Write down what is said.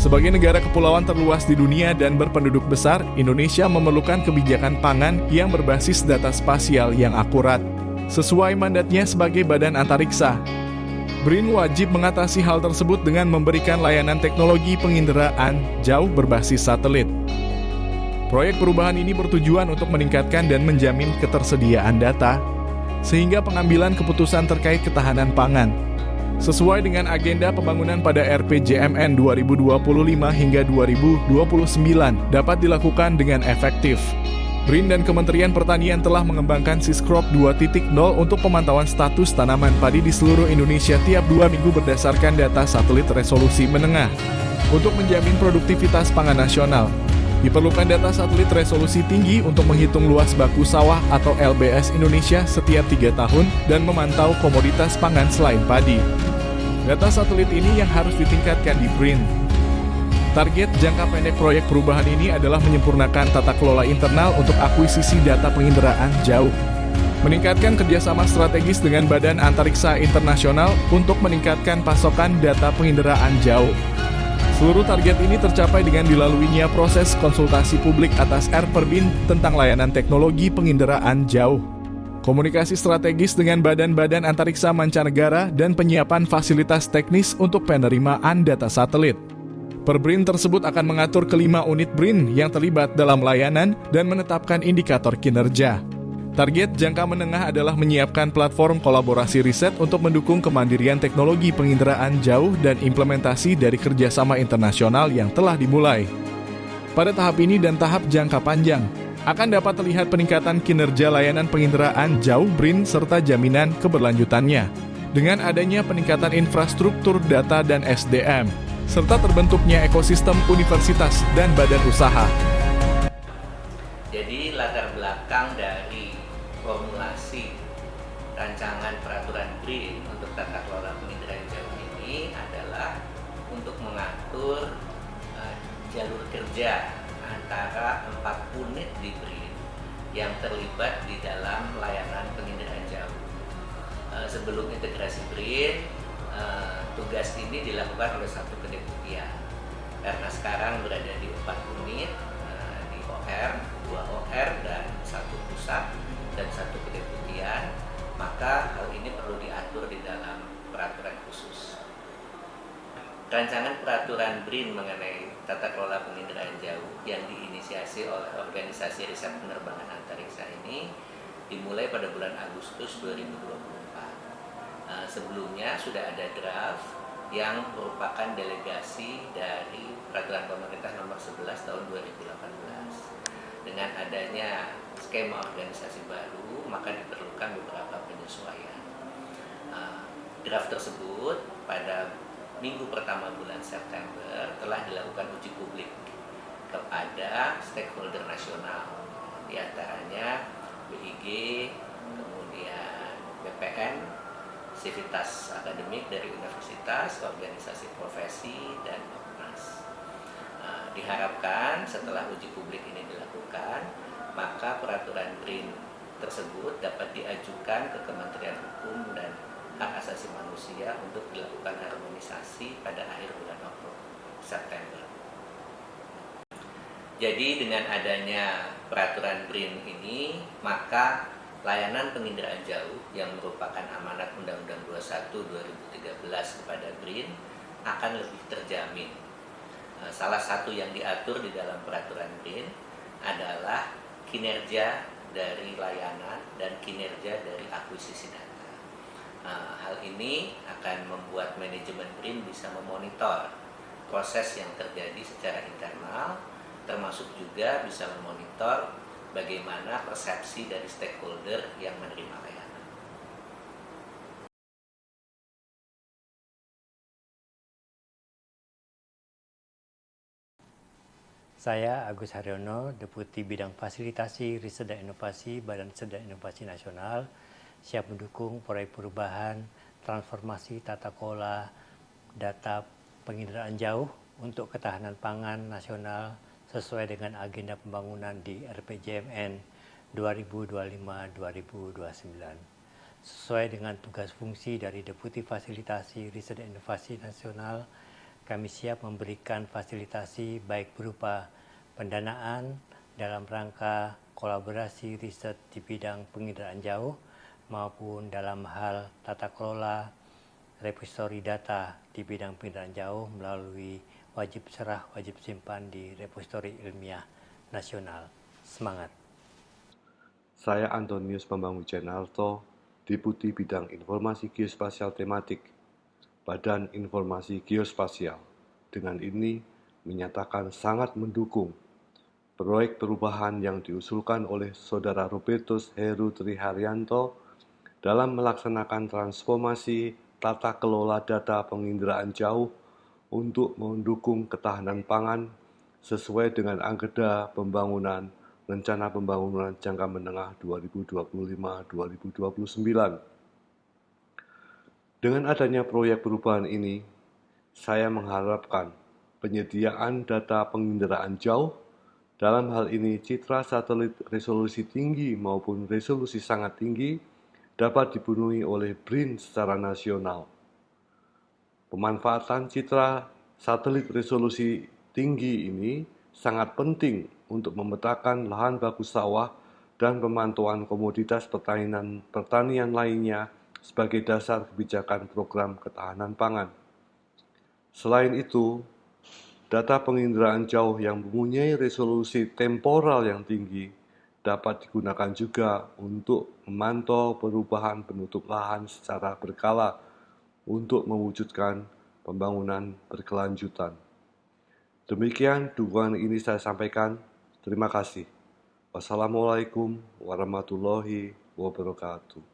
Sebagai negara kepulauan terluas di dunia dan berpenduduk besar, Indonesia memerlukan kebijakan pangan yang berbasis data spasial yang akurat, sesuai mandatnya sebagai badan antariksa. BRIN wajib mengatasi hal tersebut dengan memberikan layanan teknologi penginderaan jauh berbasis satelit. Proyek perubahan ini bertujuan untuk meningkatkan dan menjamin ketersediaan data, sehingga pengambilan keputusan terkait ketahanan pangan sesuai dengan agenda pembangunan pada RPJMN 2025 hingga 2029 dapat dilakukan dengan efektif. BRIN dan Kementerian Pertanian telah mengembangkan Syscrop 2.0 untuk pemantauan status tanaman padi di seluruh Indonesia tiap 2 minggu berdasarkan data satelit resolusi menengah. Untuk menjamin produktivitas pangan nasional, diperlukan data satelit resolusi tinggi untuk menghitung luas baku sawah atau LBS Indonesia setiap 3 tahun dan memantau komoditas pangan selain padi. Data satelit ini yang harus ditingkatkan di BRIN. Target jangka pendek proyek perubahan ini adalah menyempurnakan tata kelola internal untuk akuisisi data penginderaan jauh, meningkatkan kerjasama strategis dengan Badan Antariksa Internasional untuk meningkatkan pasokan data penginderaan jauh. Seluruh target ini tercapai dengan dilaluinya proses konsultasi publik atas RPERBIN tentang layanan teknologi penginderaan jauh, komunikasi strategis dengan badan-badan antariksa mancanegara, dan penyiapan fasilitas teknis untuk penerimaan data satelit. Perbrin tersebut akan mengatur kelima unit BRIN yang terlibat dalam layanan dan menetapkan indikator kinerja. Target jangka menengah adalah menyiapkan platform kolaborasi riset untuk mendukung kemandirian teknologi penginderaan jauh dan implementasi dari kerjasama internasional yang telah dimulai. Pada tahap ini dan tahap jangka panjang, akan dapat terlihat peningkatan kinerja layanan penginderaan jauh BRIN serta jaminan keberlanjutannya, dengan adanya peningkatan infrastruktur data dan SDM, serta terbentuknya ekosistem universitas dan badan usaha. Jadi latar belakang dari formulasi rancangan peraturan BRIN untuk tata kelola penginderaan jauh ini adalah untuk mengatur jalur kerja antara 4 unit di BRIN yang terlibat di dalam layanan penginderaan jauh. Sebelum integrasi BRIN, tugas ini dilakukan oleh satu kedeputian. Karena sekarang berada di 4 unit, di OR, 2 OR dan 1 pusat dan 1 kedeputian, maka hal ini perlu diatur di dalam peraturan khusus. Rancangan peraturan BRIN mengenai tata kelola penginderaan jauh yang diinisiasi oleh Organisasi Riset Penerbangan Antariksa ini dimulai pada bulan Agustus 2024. Sebelumnya sudah ada draft yang merupakan delegasi dari Peraturan Pemerintah Nomor 11 Tahun 2018. Dengan adanya skema organisasi baru, maka diperlukan beberapa penyesuaian. Draft tersebut pada minggu pertama bulan September telah dilakukan uji publik kepada stakeholder nasional, diantaranya BIG, kemudian BPN, sivitas akademik dari universitas, organisasi profesi, dan ormas. Diharapkan setelah uji publik ini dilakukan, maka peraturan BRIN tersebut dapat diajukan ke Kementerian Hukum dan Hak Asasi Manusia untuk dilakukan harmonisasi pada akhir bulan September. Jadi dengan adanya peraturan BRIN ini, maka layanan penginderaan jauh yang merupakan amanat Undang-Undang 21/2013 kepada BRIN akan lebih terjamin. Salah satu yang diatur di dalam peraturan BRIN adalah kinerja dari layanan dan kinerja dari akuisisi data. Hal ini akan membuat manajemen BRIN bisa memonitor proses yang terjadi secara internal, termasuk juga bisa memonitor bagaimana persepsi dari stakeholder yang menerima layanan. Saya Agus Haryono, Deputi Bidang Fasilitasi Riset dan Inovasi Badan Riset dan Inovasi Nasional, siap mendukung proyek perubahan transformasi tata kelola data penginderaan jauh untuk ketahanan pangan nasional sesuai dengan agenda pembangunan di RPJMN 2025-2029. Sesuai dengan tugas fungsi dari Deputi Fasilitasi Riset dan Inovasi Nasional kami siap memberikan fasilitasi baik berupa pendanaan dalam rangka kolaborasi riset di bidang penginderaan jauh maupun dalam hal tata kelola repository data di bidang penginderaan jauh melalui wajib serah wajib simpan di repository ilmiah nasional. Semangat. Saya Antonius Bambang Wijanarto, Deputi Bidang Informasi Geospasial Tematik, Badan Informasi Geospasial. Dengan ini menyatakan sangat mendukung proyek perubahan yang diusulkan oleh Saudara Robertus Heru Triharyanto dalam melaksanakan transformasi tata kelola data penginderaan jauh untuk mendukung ketahanan pangan sesuai dengan agenda pembangunan Rencana Pembangunan Jangka Menengah 2025-2029. Dengan adanya proyek perubahan ini, saya mengharapkan penyediaan data penginderaan jauh, dalam hal ini citra satelit resolusi tinggi maupun resolusi sangat tinggi, dapat dipenuhi oleh BRIN secara nasional. Pemanfaatan citra satelit resolusi tinggi ini sangat penting untuk memetakan lahan bagus sawah dan pemantauan komoditas pertanian lainnya sebagai dasar kebijakan program ketahanan pangan. Selain itu, data penginderaan jauh yang mempunyai resolusi temporal yang tinggi dapat digunakan juga untuk memantau perubahan penutup lahan secara berkala untuk mewujudkan pembangunan berkelanjutan. Demikian dukungan ini saya sampaikan. Terima kasih. Wassalamualaikum warahmatullahi wabarakatuh.